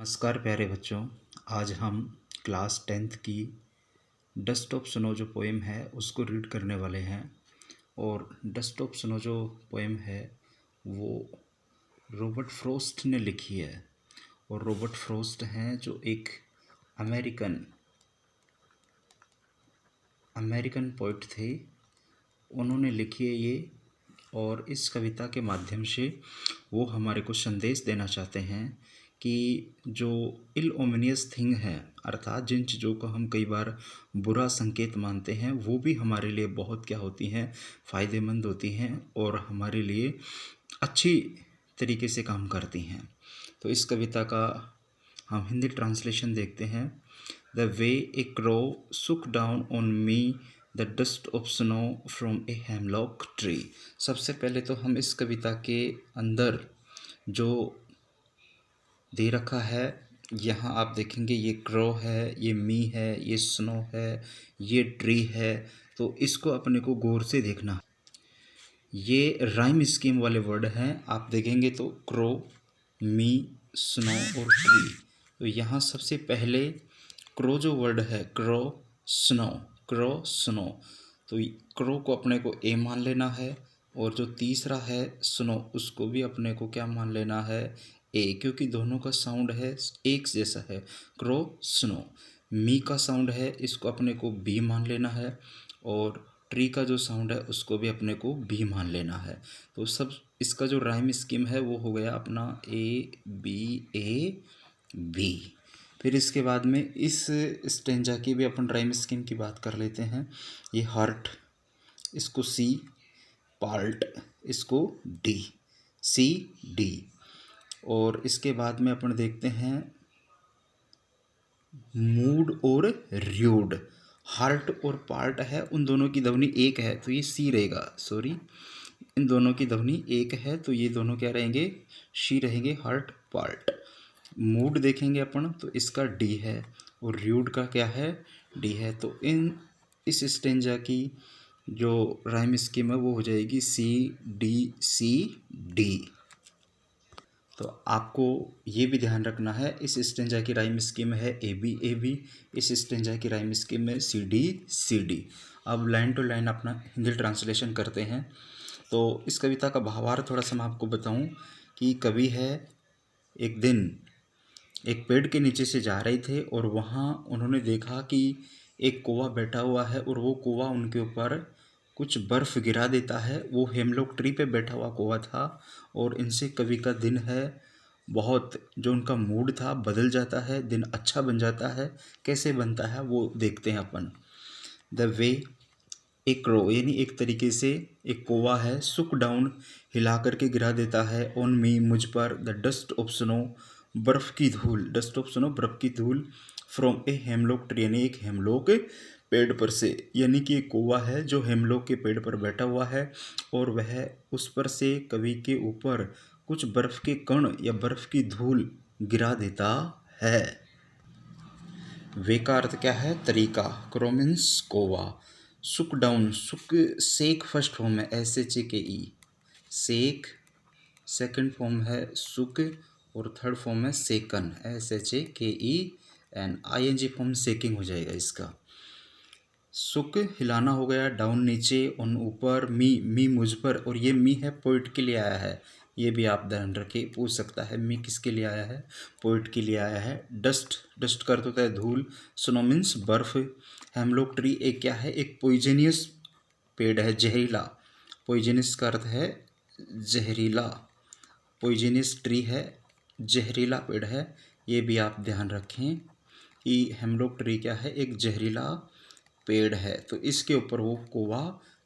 नमस्कार प्यारे बच्चों। आज हम क्लास 10th की डस्ट ऑफ स्नो जो पोएम है उसको रीड करने वाले हैं। और डस्ट ऑफ स्नो जो पोएम है वो रॉबर्ट फ्रॉस्ट ने लिखी है। और रॉबर्ट फ्रॉस्ट हैं जो एक अमेरिकन पोइट थे। उन्होंने लिखी है ये। और इस कविता के माध्यम से वो हमारे को संदेश देना चाहते हैं कि जो इल ओमिनियस थिंग है, अर्थात जिन चीज़ों को हम कई बार बुरा संकेत मानते हैं, वो भी हमारे लिए बहुत क्या होती हैं, फ़ायदेमंद होती हैं और हमारे लिए अच्छी तरीके से काम करती हैं। तो इस कविता का हम हिंदी ट्रांसलेशन देखते हैं। द वे ए क्रो सुक down on me the dust of snow from a hemlock tree. सबसे पहले तो हम इस कविता के अंदर जो दे रखा है, यहाँ आप देखेंगे ये क्रो है, ये मी है, ये स्नो है, ये ट्री है। तो इसको अपने को गौर से देखना। ये राइम स्कीम वाले वर्ड हैं। आप देखेंगे तो क्रो, मी, स्नो और ट्री। तो यहाँ सबसे पहले क्रो जो वर्ड है, क्रो स्नो। तो क्रो को अपने को ए मान लेना है। और जो तीसरा है स्नो, उसको भी अपने को क्या मान लेना है, ए, क्योंकि दोनों का साउंड है एक जैसा है, क्रो स्नो। मी का साउंड है, इसको अपने को बी मान लेना है। और ट्री का जो साउंड है उसको भी अपने को बी मान लेना है। तो सब इसका जो राइम स्कीम है वो हो गया अपना ए बी। फिर इसके बाद में इस स्टेंजा की भी अपन राइम स्कीम की बात कर लेते हैं। ये हर्ट, इसको सी, पार्ट, इसको डी, सी डी। और इसके बाद में अपन देखते हैं मूड और र्यूड। हार्ट और पार्ट है, उन दोनों की ध्वनि एक है तो ये सी रहेगा। सॉरी, इन दोनों की ध्वनि एक है तो ये दोनों क्या रहेंगे, शी रहेंगे, हार्ट पार्ट। मूड देखेंगे अपन तो इसका डी है और र्यूड का क्या है, डी है। तो इस स्टेंजा की जो राइम स्कीम है वो हो जाएगी सी डी डी। तो आपको ये भी ध्यान रखना है, इस स्टेंजा की राइम स्कीम है ए बी, इस स्टेंजा की राइम स्कीम है सी डी। अब लाइन टू लाइन अपना हिंदी ट्रांसलेशन करते हैं। तो इस कविता का भावार्थ थोड़ा सा मैं आपको बताऊं कि कवि है, एक दिन एक पेड़ के नीचे से जा रहे थे और वहाँ उन्होंने देखा कि एक कौवा बैठा हुआ है और वो कौवा उनके ऊपर कुछ बर्फ़ गिरा देता है। वो हेमलॉक ट्री पे बैठा हुआ कौवा था। और इनसे कवि का दिन है बहुत, जो उनका मूड था बदल जाता है, दिन अच्छा बन जाता है। कैसे बनता है वो देखते हैं अपन। द वे एक क्रो, यानी एक तरीके से एक कौवा है, सुक डाउन, हिला करके गिरा देता है, ऑन मी, मुझ पर, द डस्ट ऑफ स्नो, बर्फ़ की धूल, डस्ट ऑफ स्नो, बर्फ़ की धूल, फ्रॉम ए हेमलॉक ट्री, यानी एक हेमलॉक पेड़ पर से। यानी कि एक कौवा है जो हेमलॉक के पेड़ पर बैठा हुआ है और वह उस पर से कवि के ऊपर कुछ बर्फ़ के कण या बर्फ़ की धूल गिरा देता है। वे का अर्थ क्या है, तरीका। क्रो मीन्स कौवा। सुक डाउन, सुक सेक फर्स्ट फॉर्म है SHAKE, सेक सेकंड फॉर्म है सुक और थर्ड फॉर्म है सेकन SHAKEN। ING फॉर्म सेकिंग हो जाएगा इसका। सुक हिलाना हो गया, डाउन नीचे, ऑन ऊपर, मी मुझ पर। और ये मी है पोइट के लिए आया है, ये भी आप ध्यान रखिए, पूछ सकता है मी किसके लिए आया है, पोइट के लिए आया है। डस्ट का अर्थ होता है धूल। स्नो मीन्स बर्फ। हेमलॉक ट्री एक क्या है, एक पॉइजनियस पेड़ है, जहरीला। पॉइजनियस का अर्थ है जहरीला, पॉइजनियस ट्री है, जहरीला पेड़ है। ये भी आप ध्यान रखें कि हेमलॉक ट्री क्या है, एक जहरीला पेड़ है। तो इसके ऊपर वो कौवा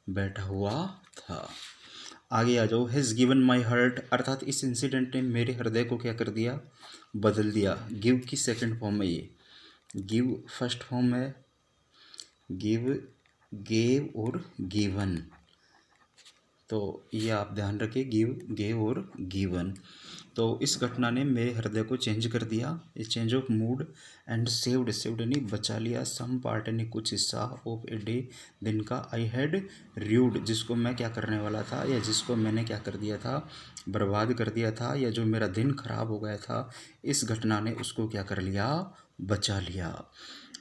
बैठा हुआ था। आगे आ जाओ। हैज़ गिवन माई हार्ट, अर्थात इस इंसिडेंट ने मेरे हृदय को क्या कर दिया, बदल दिया। गिव की सेकंड फॉर्म है ये, गिव फर्स्ट फॉर्म है गिव, गेव और गिवन। तो ये आप ध्यान रखिए, गिव, गेव और गिवन। तो इस घटना ने मेरे हृदय को चेंज कर दिया, ए change of mood and saved, saved यानी बचा लिया, सम पार्ट यानी कुछ हिस्सा ऑफ ए डे, दिन का, आई हैड र्यूड जिसको मैं क्या करने वाला था या जिसको मैंने क्या कर दिया था, बर्बाद कर दिया था, या जो मेरा दिन खराब हो गया था, इस घटना ने उसको क्या कर लिया, बचा लिया।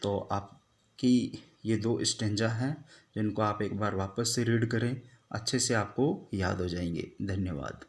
तो आपकी ये दो स्टेंजा हैं जिनको आप एक बार वापस से रीड करें, अच्छे से आपको याद हो जाएंगे। धन्यवाद।